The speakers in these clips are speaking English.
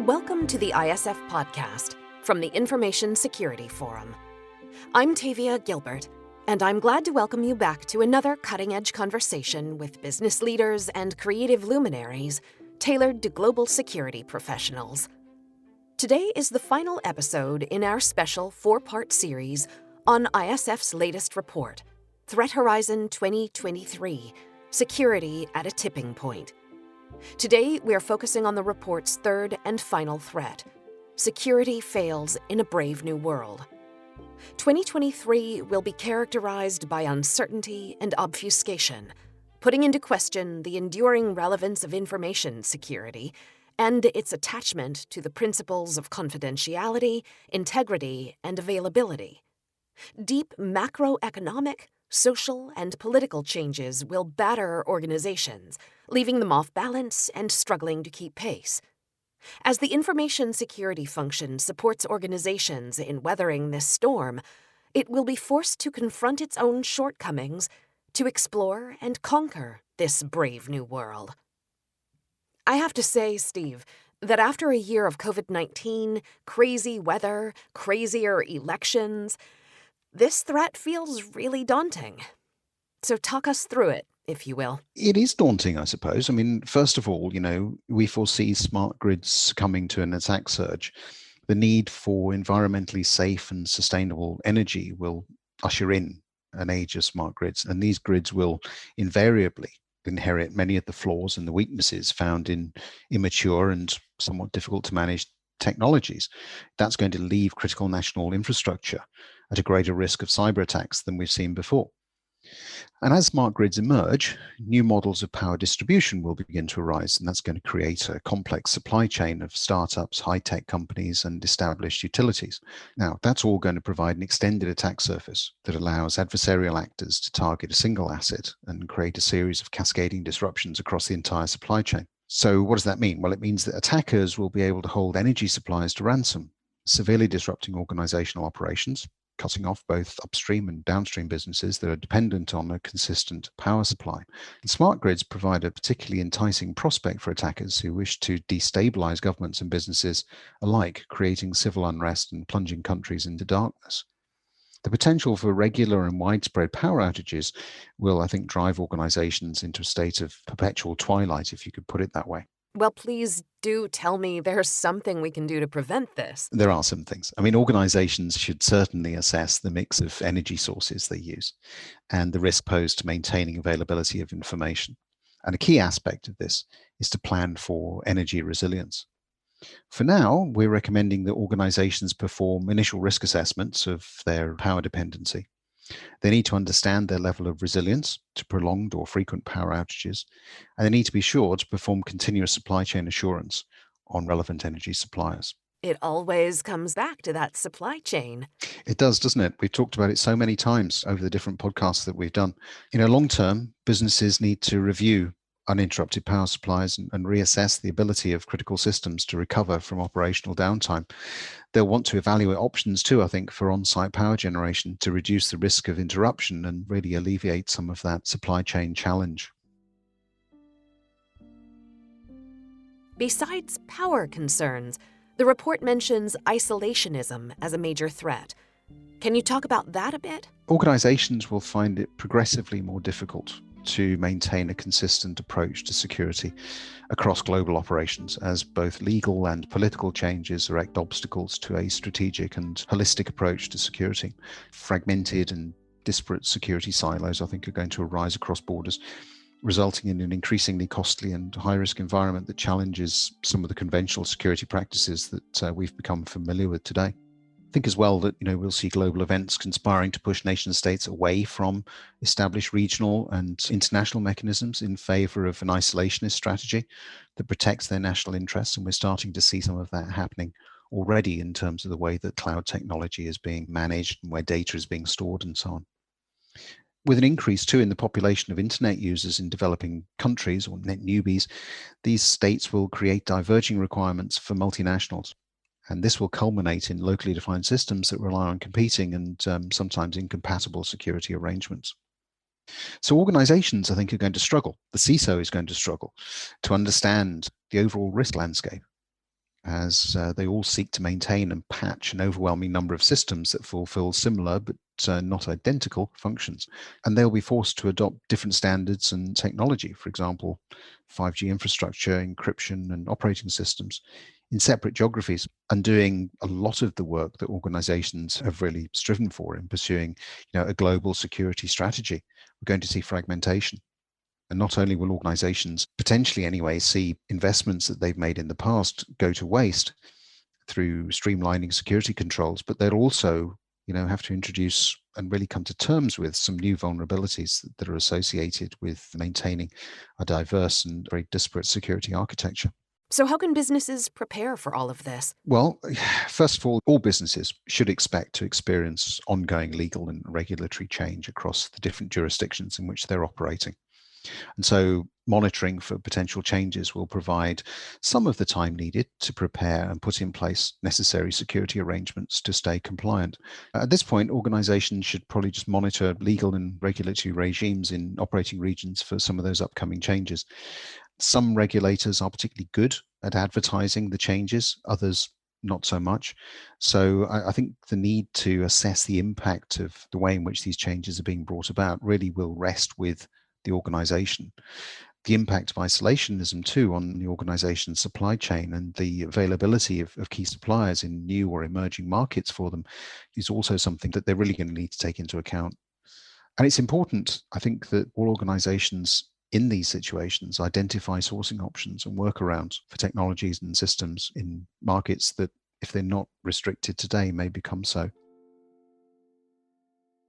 Welcome to the ISF podcast from the Information Security Forum. I'm Tavia Gilbert, and I'm glad to welcome you back to another cutting-edge conversation with business leaders and creative luminaries tailored to global security professionals. Today is the final episode in our special four-part series on ISF's latest report, Threat Horizon 2023, Security at a Tipping Point. Today, we are focusing on the report's third and final threat: security fails in a brave new world. 2023 will be characterized by uncertainty and obfuscation, putting into question the enduring relevance of information security and its attachment to the principles of confidentiality, integrity, and availability. Deep macroeconomic, social, and political changes will batter organizations, leaving them off balance and struggling to keep pace. As the information security function supports organizations in weathering this storm, it will be forced to confront its own shortcomings to explore and conquer this brave new world. I have to say, Steve, that after a year of COVID-19, crazy weather, crazier elections, this threat feels really daunting. So talk us through it, if you will. It is daunting, I suppose. I mean, first of all, we foresee smart grids coming to an attack surge. The need for environmentally safe and sustainable energy will usher in an age of smart grids, and these grids will invariably inherit many of the flaws and the weaknesses found in immature and somewhat difficult to manage technologies. That's going to leave critical national infrastructure at a greater risk of cyber attacks than we've seen before. And as smart grids emerge, new models of power distribution will begin to arise, and that's going to create a complex supply chain of startups, high-tech companies, and established utilities. Now, that's all going to provide an extended attack surface that allows adversarial actors to target a single asset and create a series of cascading disruptions across the entire supply chain. So what does that mean? Well, it means that attackers will be able to hold energy supplies to ransom, severely disrupting organizational operations, cutting off both upstream and downstream businesses that are dependent on a consistent power supply. And smart grids provide a particularly enticing prospect for attackers who wish to destabilize governments and businesses alike, creating civil unrest and plunging countries into darkness. The potential for regular and widespread power outages will, I think, drive organizations into a state of perpetual twilight, if you could put it that way. Well, please do tell me there's something we can do to prevent this. There are some things. I mean, organizations should certainly assess the mix of energy sources they use and the risk posed to maintaining availability of information. And a key aspect of this is to plan for energy resilience. For now, we're recommending that organizations perform initial risk assessments of their power dependency. They need to understand their level of resilience to prolonged or frequent power outages, and they need to be sure to perform continuous supply chain assurance on relevant energy suppliers. It always comes back to that supply chain. It does, doesn't it? We've talked about it so many times over the different podcasts that we've done. Long term, businesses need to review uninterrupted power supplies and reassess the ability of critical systems to recover from operational downtime. They'll want to evaluate options too, I think, for on-site power generation to reduce the risk of interruption and really alleviate some of that supply chain challenge. Besides power concerns, the report mentions isolationism as a major threat. Can you talk about that a bit? Organizations will find it progressively more difficult to maintain a consistent approach to security across global operations, as both legal and political changes erect obstacles to a strategic and holistic approach to security. Fragmented and disparate security silos, I think, are going to arise across borders, resulting in an increasingly costly and high-risk environment that challenges some of the conventional security practices that we've become familiar with today. I think as well that we'll see global events conspiring to push nation states away from established regional and international mechanisms in favor of an isolationist strategy that protects their national interests, and we're starting to see some of that happening already in terms of the way that cloud technology is being managed and where data is being stored and so on. With an increase too in the population of internet users in developing countries, or net newbies, these states will create diverging requirements for multinationals. And this will culminate in locally defined systems that rely on competing and sometimes incompatible security arrangements. So organizations, I think, are going to struggle. The CISO is going to struggle to understand the overall risk landscape as they all seek to maintain and patch an overwhelming number of systems that fulfill similar but not identical functions. And they'll be forced to adopt different standards and technology, for example, 5G infrastructure, encryption, and operating systems in separate geographies, and doing a lot of the work that organizations have really striven for in pursuing a global security strategy. We're going to see fragmentation. And not only will organizations potentially anyway see investments that they've made in the past go to waste through streamlining security controls, but they'll also have to introduce and really come to terms with some new vulnerabilities that are associated with maintaining a diverse and very disparate security architecture. So how can businesses prepare for all of this? Well, first of all businesses should expect to experience ongoing legal and regulatory change across the different jurisdictions in which they're operating. And so monitoring for potential changes will provide some of the time needed to prepare and put in place necessary security arrangements to stay compliant. At this point, organizations should probably just monitor legal and regulatory regimes in operating regions for some of those upcoming changes. Some regulators are particularly good at advertising the changes, others not so much. So I think the need to assess the impact of the way in which these changes are being brought about really will rest with the organization. The impact of isolationism too on the organization's supply chain and the availability of key suppliers in new or emerging markets for them is also something that they're really going to need to take into account. And it's important, I think, that all organizations in these situations identify sourcing options and workarounds for technologies and systems in markets that, if they're not restricted today, may become so.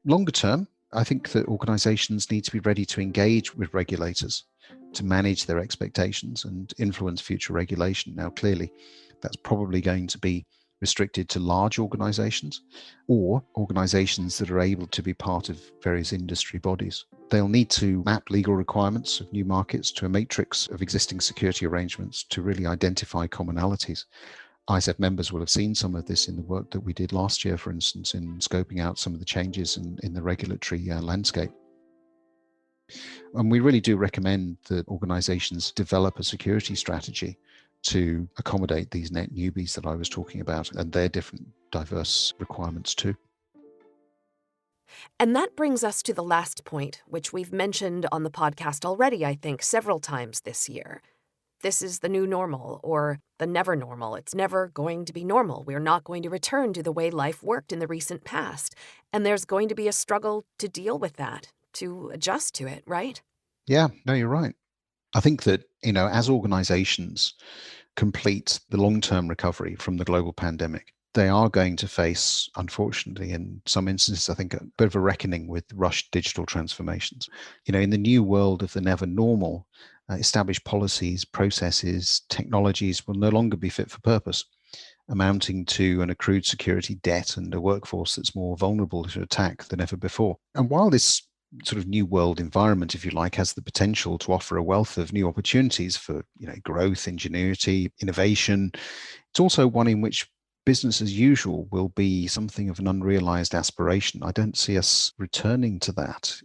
Longer term, I think that organizations need to be ready to engage with regulators to manage their expectations and influence future regulation. Now, clearly, that's probably going to be restricted to large organizations or organizations that are able to be part of various industry bodies. They'll need to map legal requirements of new markets to a matrix of existing security arrangements to really identify commonalities. ISF members will have seen some of this in the work that we did last year, for instance, in scoping out some of the changes in the regulatory landscape. And we really do recommend that organizations develop a security strategy to accommodate these net newbies that I was talking about and their different diverse requirements too. And that brings us to the last point, which we've mentioned on the podcast already, I think, several times this year. This is the new normal, or the never normal. It's never going to be normal. We're not going to return to the way life worked in the recent past. And there's going to be a struggle to deal with that, to adjust to it, right? Yeah, no, you're right. I think that, as organizations complete the long-term recovery from the global pandemic, they are going to face, unfortunately, in some instances, I think, a bit of a reckoning with rushed digital transformations. In the new world of the never normal, established policies, processes, technologies will no longer be fit for purpose, amounting to an accrued security debt and a workforce that's more vulnerable to attack than ever before. And while this sort of new world environment, if you like, has the potential to offer a wealth of new opportunities for growth, ingenuity, innovation, it's also one in which business as usual will be something of an unrealized aspiration. I don't see us returning to that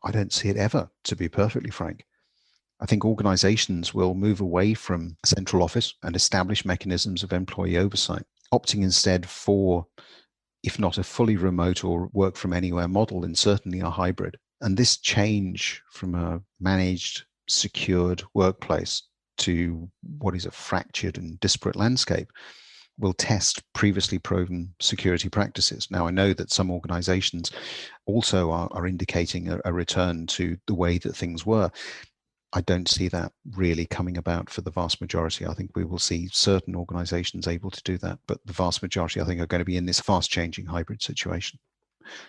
I don't see it ever, to be perfectly frank. I think organizations will move away from a central office and establish mechanisms of employee oversight, opting instead for, if not a fully remote or work from anywhere model, then certainly a hybrid. And this change from a managed, secured workplace to what is a fractured and disparate landscape will test previously proven security practices. Now, I know that some organizations also are indicating a return to the way that things were. I don't see that really coming about for the vast majority. I think we will see certain organizations able to do that, but the vast majority, I think, are going to be in this fast-changing hybrid situation.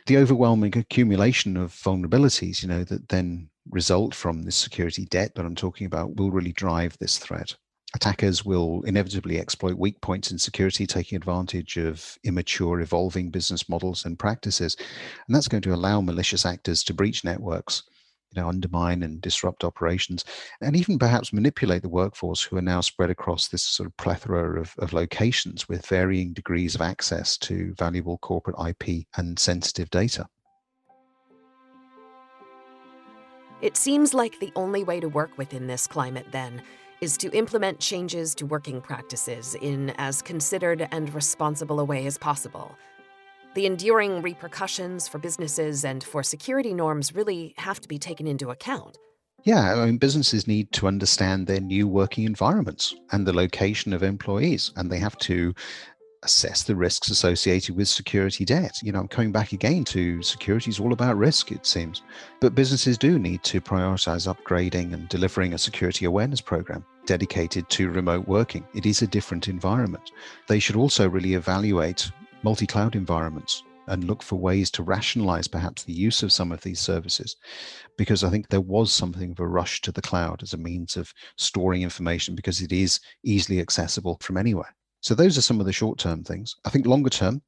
The overwhelming accumulation of vulnerabilities, that then result from this security debt that I'm talking about will really drive this threat. Attackers will inevitably exploit weak points in security, taking advantage of immature, evolving business models and practices. And that's going to allow malicious actors to breach networks, undermine and disrupt operations, and even perhaps manipulate the workforce who are now spread across this sort of plethora of locations with varying degrees of access to valuable corporate IP and sensitive data. It seems like the only way to work within this climate, then, is to implement changes to working practices in as considered and responsible a way as possible. The enduring repercussions for businesses and for security norms really have to be taken into account. Yeah, I mean, businesses need to understand their new working environments and the location of employees, and they have to assess the risks associated with security debt. I'm coming back again to security is all about risk, it seems. But businesses do need to prioritize upgrading and delivering a security awareness program dedicated to remote working. It is a different environment. They should also really evaluate multi-cloud environments and look for ways to rationalize perhaps the use of some of these services, because I think there was something of a rush to the cloud as a means of storing information because it is easily accessible from anywhere. So those are some of the short-term things. I think longer term,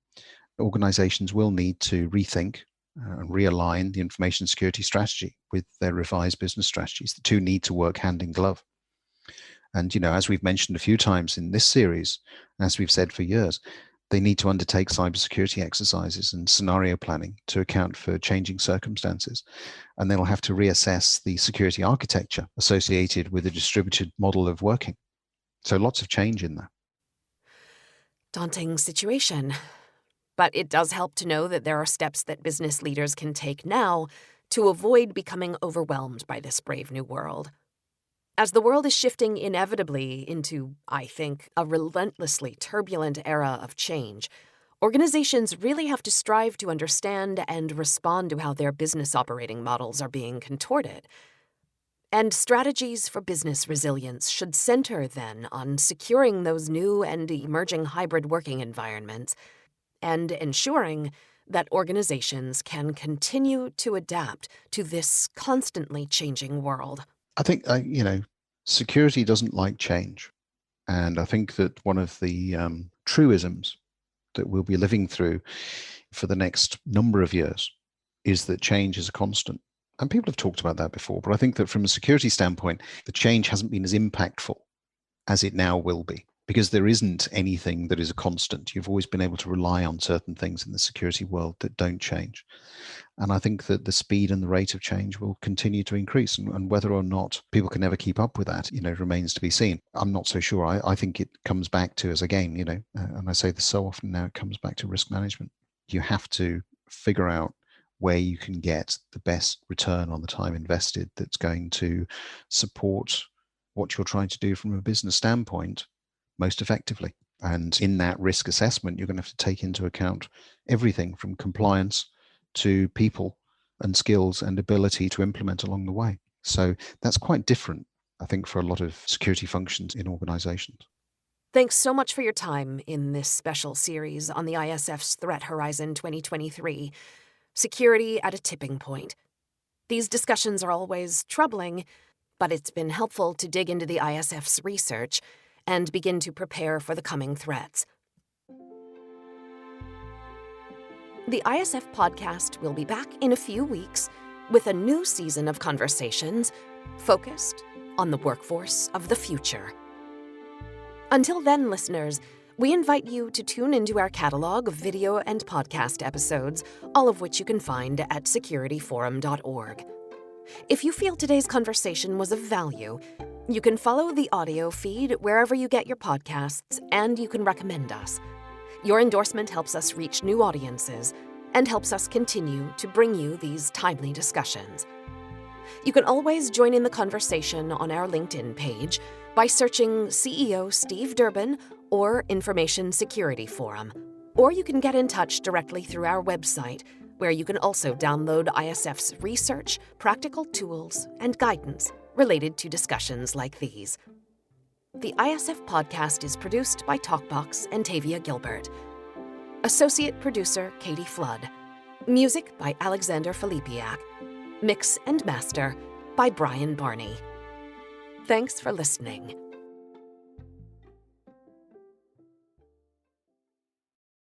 organizations will need to rethink and realign the information security strategy with their revised business strategies. The two need to work hand in glove. And, as we've mentioned a few times in this series, as we've said for years, they need to undertake cybersecurity exercises and scenario planning to account for changing circumstances. And they'll have to reassess the security architecture associated with a distributed model of working. So lots of change in there. Daunting situation. But it does help to know that there are steps that business leaders can take now to avoid becoming overwhelmed by this brave new world. As the world is shifting inevitably into, I think, a relentlessly turbulent era of change, organizations really have to strive to understand and respond to how their business operating models are being contorted. And strategies for business resilience should center, then, on securing those new and emerging hybrid working environments and ensuring that organizations can continue to adapt to this constantly changing world. I think, security doesn't like change. And I think that one of the truisms that we'll be living through for the next number of years is that change is a constant. And people have talked about that before, but I think that from a security standpoint, the change hasn't been as impactful as it now will be, because there isn't anything that is a constant. You've always been able to rely on certain things in the security world that don't change. And I think that the speed and the rate of change will continue to increase. And whether or not people can ever keep up with that, remains to be seen. I'm not so sure. I think it comes back to, as again, and I say this so often now, it comes back to risk management. You have to figure out where you can get the best return on the time invested that's going to support what you're trying to do from a business standpoint most effectively. And in that risk assessment, you're going to have to take into account everything from compliance to people and skills and ability to implement along the way. So that's quite different, I think, for a lot of security functions in organizations. Thanks so much for your time in this special series on the ISF's Threat Horizon 2023, Security at a Tipping Point. These discussions are always troubling, but it's been helpful to dig into the ISF's research and begin to prepare for the coming threats. The ISF podcast will be back in a few weeks with a new season of conversations focused on the workforce of the future. Until then, listeners, we invite you to tune into our catalog of video and podcast episodes, all of which you can find at securityforum.org. If you feel today's conversation was of value, you can follow the audio feed wherever you get your podcasts, and you can recommend us. Your endorsement helps us reach new audiences and helps us continue to bring you these timely discussions. You can always join in the conversation on our LinkedIn page by searching CEO Steve Durbin or Information Security Forum, or you can get in touch directly through our website, where you can also download ISF's research, practical tools, and guidance related to discussions like these. The ISF podcast is produced by TalkBox and Tavia Gilbert. Associate producer Katie Flood. Music by Alexander Filipiak. Mix and master by Brian Barney. Thanks for listening.